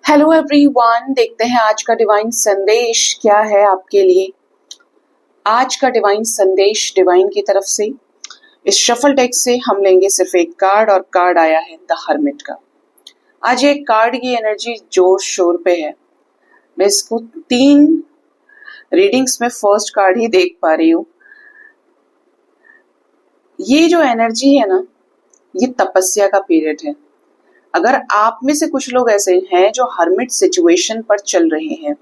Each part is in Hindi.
हेलो एवरीवन, देखते हैं आज का डिवाइन संदेश क्या है आपके लिए। आज का डिवाइन संदेश डिवाइन की तरफ से इस शफल डेक से हम लेंगे सिर्फ एक कार्ड, और कार्ड आया है द हर्मिट का। आज एक कार्ड की एनर्जी जोर शोर पे है। मैं इसको 3 रीडिंग्स में फर्स्ट कार्ड ही देख पा रही हूँ। ये जो एनर्जी है ना, ये तपस्या का पीरियड है। अगर आप में से कुछ लोग ऐसे हैं जो हर्मिट सिचुएशन पर चल रहे हैं,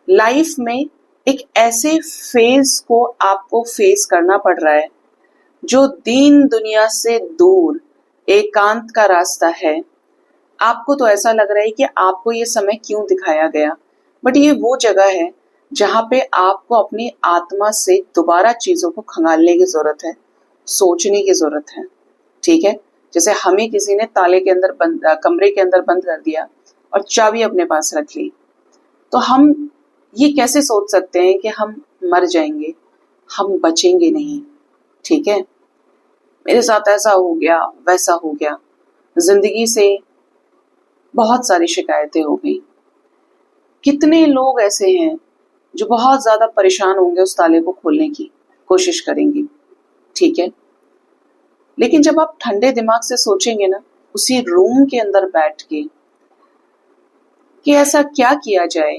लाइफ में एक ऐसे फेज को आपको फेस करना पड़ रहा है जो दीन दुनिया से दूर एकांत का रास्ता है। आपको तो ऐसा लग रहा है कि आपको ये समय क्यों दिखाया गया, बट ये वो जगह है जहाँ पे आपको अपनी आत्मा से दोबारा चीजों को खंगालने की जरूरत है, सोचने की जरूरत है। ठीक है, जैसे हमें किसी ने ताले के अंदर कमरे के अंदर बंद कर दिया और चाबी अपने पास रख ली, तो हम ये कैसे सोच सकते हैं कि हम मर जाएंगे, हम बचेंगे नहीं। ठीक है, मेरे साथ ऐसा हो गया, वैसा हो गया, जिंदगी से बहुत सारी शिकायतें हो गई। कितने लोग ऐसे हैं जो बहुत ज्यादा परेशान होंगे, उस ताले को खोलने की कोशिश करेंगे। ठीक है, लेकिन जब आप ठंडे दिमाग से सोचेंगे ना, उसी रूम के अंदर बैठ के कि ऐसा क्या किया जाए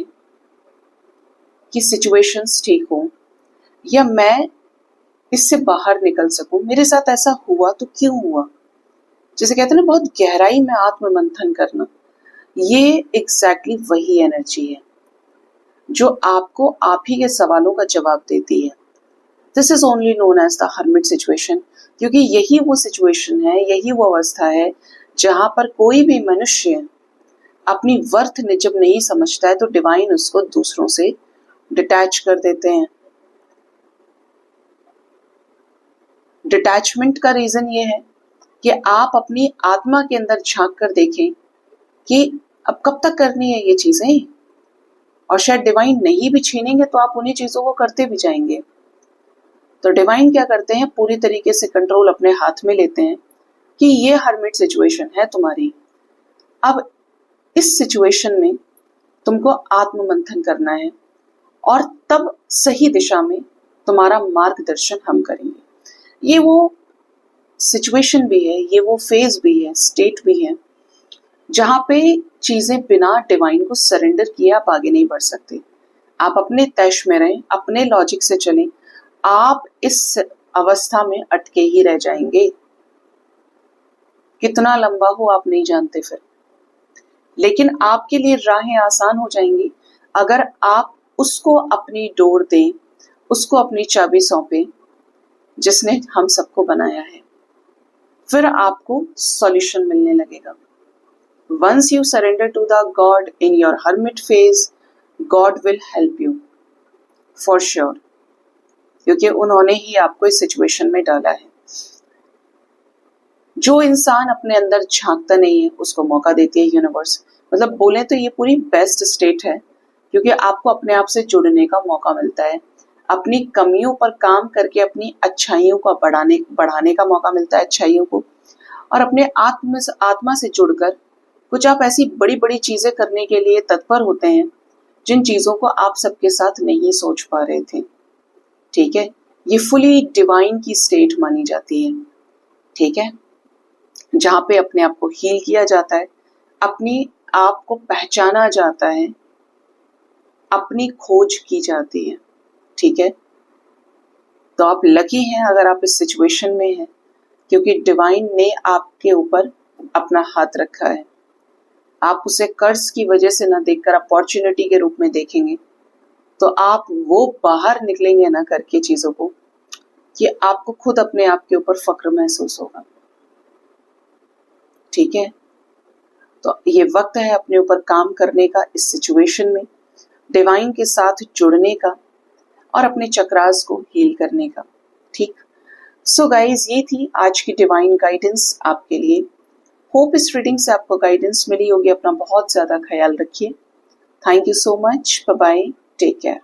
कि सिचुएशंस ठीक हो, या मैं इससे बाहर निकल सकूं, मेरे साथ ऐसा हुआ तो क्यों हुआ। जैसे कहते हैं ना, बहुत गहराई में आत्म मंथन करना, ये एग्जैक्टली वही एनर्जी है जो आपको आप ही के सवालों का जवाब देती है। This is only known as the hermit situation, क्योंकि यही वो सिचुएशन है, यही वो अवस्था है जहां पर कोई भी मनुष्य अपनी वर्थ जब नहीं समझता है तो डिवाइन उसको दूसरों से डिटैच कर देते हैं। डिटैचमेंट का रीजन ये है कि आप अपनी आत्मा के अंदर झांक कर देखें कि अब कब तक करनी है ये चीजें, और शायद डिवाइन नहीं भी छीनेंगे तो आप उन्हीं चीजों को करते भी जाएंगे। तो डिवाइन क्या करते हैं, पूरी तरीके से कंट्रोल अपने हाथ में लेते हैं कि ये हर्मिट सिचुएशन है तुम्हारी। अब इस सिचुएशन में तुमको आत्म मंथन करना है, और तब सही दिशा में तुम्हारा मार्गदर्शन हम करेंगे। ये वो सिचुएशन भी है, ये वो फेज भी है, स्टेट भी है जहां पे चीजें बिना डिवाइन को सरेंडर किए आप आगे नहीं बढ़ सकते। आप अपने तैश में रहें, अपने लॉजिक से चलें, आप इस अवस्था में अटके ही रह जाएंगे। कितना लंबा हो आप नहीं जानते फिर, लेकिन आपके लिए राहें आसान हो जाएंगी अगर आप उसको अपनी डोर दें, उसको अपनी चाबी सौंपे जिसने हम सबको बनाया है। फिर आपको सॉल्यूशन मिलने लगेगा। Once you surrender to the god in your hermit phase, god will help you for sure, क्योंकि उन्होंने ही आपको इस सिचुएशन में डाला है। जो इंसान अपने अंदर झांकता नहीं है उसको मौका देती है यूनिवर्स। मतलब बोले तो ये पूरी बेस्ट स्टेट है, क्योंकि आपको अपने आप से जुड़ने का मौका मिलता है, अपनी कमियों पर काम करके अपनी अच्छाइयों को बढ़ाने का मौका मिलता है, अच्छाइयों को, और अपने आत्मा से जुड़कर कुछ आप ऐसी बड़ी बड़ी चीजें करने के लिए तत्पर होते हैं जिन चीजों को आप सबके साथ नहीं सोच पा रहे थे। ठीक है, ये फुली डिवाइन की स्टेट मानी जाती है। ठीक है, जहां पे अपने आप को हील किया जाता है, अपनी आप को पहचाना जाता है, अपनी खोज की जाती है। ठीक है, तो आप लकी हैं अगर आप इस सिचुएशन में हैं, क्योंकि डिवाइन ने आपके ऊपर अपना हाथ रखा है। आप उसे कर्ज की वजह से ना देखकर अपॉर्चुनिटी के रूप में देखेंगे, तो आप वो बाहर निकलेंगे ना करके चीजों को, कि आपको खुद अपने आप के ऊपर फक्र महसूस होगा। ठीक है, तो ये वक्त है अपने ऊपर काम करने का, इस सिचुएशन में डिवाइन के साथ जुड़ने का और अपने चक्रास को हील करने का। ठीक, सो गाइज, ये थी आज की डिवाइन गाइडेंस आपके लिए। होप इस रीडिंग से आपको गाइडेंस मिली होगी। अपना बहुत ज्यादा ख्याल रखिए। Thank you so much, bye bye, take care.